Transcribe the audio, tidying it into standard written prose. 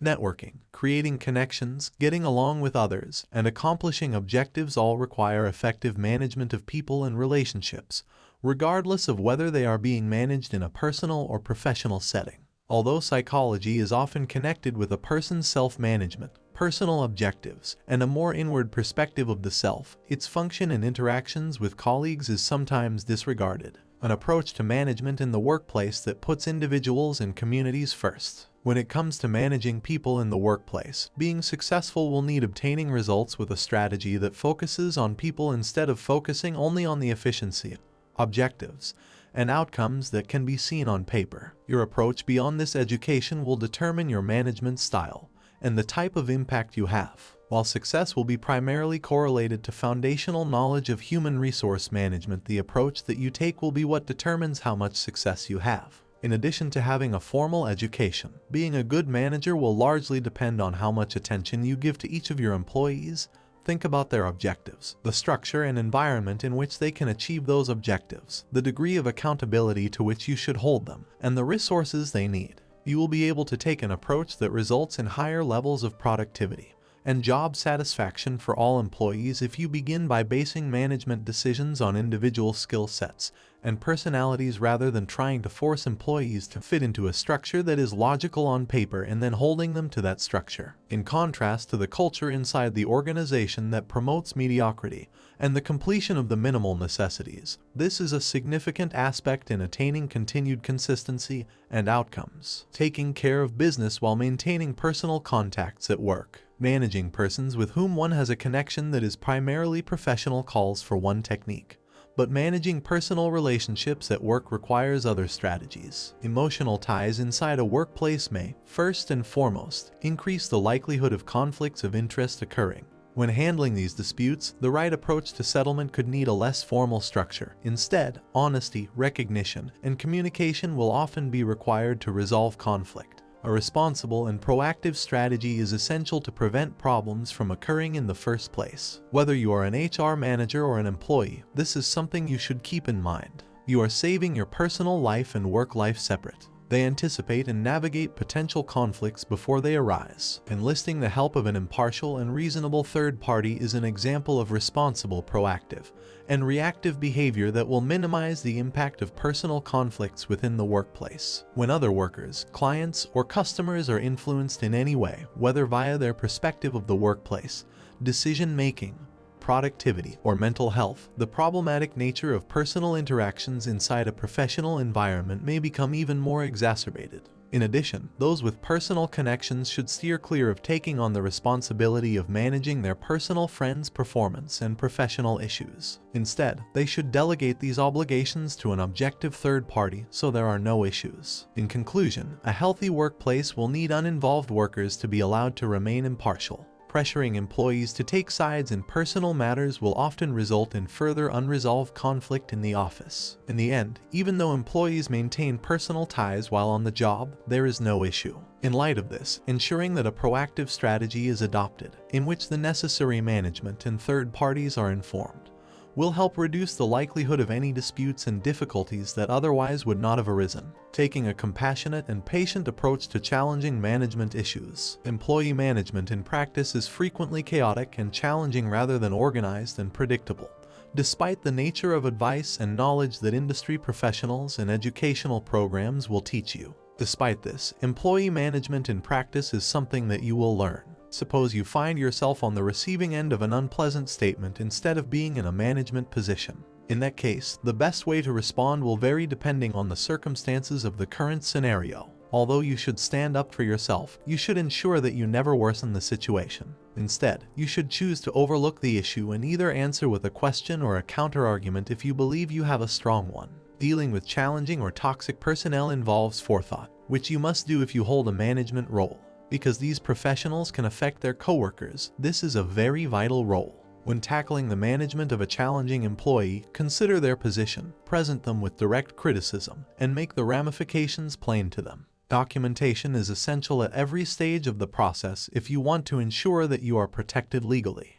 Networking, creating connections, getting along with others, and accomplishing objectives all require effective management of people and relationships, regardless of whether they are being managed in a personal or professional setting. Although psychology is often connected with a person's self-management, personal objectives, and a more inward perspective of the self, its function in interactions with colleagues is sometimes disregarded. An approach to management in the workplace that puts individuals and communities first. When it comes to managing people in the workplace, being successful will need obtaining results with a strategy that focuses on people instead of focusing only on the efficiency, objectives, and outcomes that can be seen on paper. Your approach beyond this education will determine your management style and the type of impact you have. While success will be primarily correlated to foundational knowledge of human resource management, the approach that you take will be what determines how much success you have. In addition to having a formal education, being a good manager will largely depend on how much attention you give to each of your employees. Think about their objectives, the structure and environment in which they can achieve those objectives, the degree of accountability to which you should hold them, and the resources they need. You will be able to take an approach that results in higher levels of productivity and job satisfaction for all employees if you begin by basing management decisions on individual skill sets and personalities rather than trying to force employees to fit into a structure that is logical on paper and then holding them to that structure. In contrast to the culture inside the organization that promotes mediocrity and the completion of the minimal necessities, this is a significant aspect in attaining continued consistency and outcomes. Taking care of business while maintaining personal contacts at work. Managing persons with whom one has a connection that is primarily professional calls for one technique, but managing personal relationships at work requires other strategies. Emotional ties inside a workplace may, first and foremost, increase the likelihood of conflicts of interest occurring. When handling these disputes, the right approach to settlement could need a less formal structure. Instead, honesty, recognition, and communication will often be required to resolve conflict. A responsible and proactive strategy is essential to prevent problems from occurring in the first place. Whether you are an HR manager or an employee, this is something you should keep in mind. You are saving your personal life and work life separate. They anticipate and navigate potential conflicts before they arise. Enlisting the help of an impartial and reasonable third party is an example of responsible, proactive, and reactive behavior that will minimize the impact of personal conflicts within the workplace. When other workers, clients, or customers are influenced in any way, whether via their perspective of the workplace, decision-making, productivity, or mental health, the problematic nature of personal interactions inside a professional environment may become even more exacerbated. In addition, those with personal connections should steer clear of taking on the responsibility of managing their personal friends' performance and professional issues. Instead, they should delegate these obligations to an objective third party so there are no issues. In conclusion, a healthy workplace will need uninvolved workers to be allowed to remain impartial. Pressuring employees to take sides in personal matters will often result in further unresolved conflict in the office. In the end, even though employees maintain personal ties while on the job, there is no issue. In light of this, ensuring that a proactive strategy is adopted, in which the necessary management and third parties are informed, will help reduce the likelihood of any disputes and difficulties that otherwise would not have arisen. Taking a compassionate and patient approach to challenging management issues. Employee management in practice is frequently chaotic and challenging rather than organized and predictable, despite the nature of advice and knowledge that industry professionals and educational programs will teach you. Despite this, employee management in practice is something that you will learn. Suppose you find yourself on the receiving end of an unpleasant statement instead of being in a management position. In that case, the best way to respond will vary depending on the circumstances of the current scenario. Although you should stand up for yourself, you should ensure that you never worsen the situation. Instead, you should choose to overlook the issue and either answer with a question or a counter-argument if you believe you have a strong one. Dealing with challenging or toxic personnel involves forethought, which you must do if you hold a management role. Because these professionals can affect their coworkers, this is a very vital role. When tackling the management of a challenging employee, consider their position, present them with direct criticism, and make the ramifications plain to them. Documentation is essential at every stage of the process if you want to ensure that you are protected legally.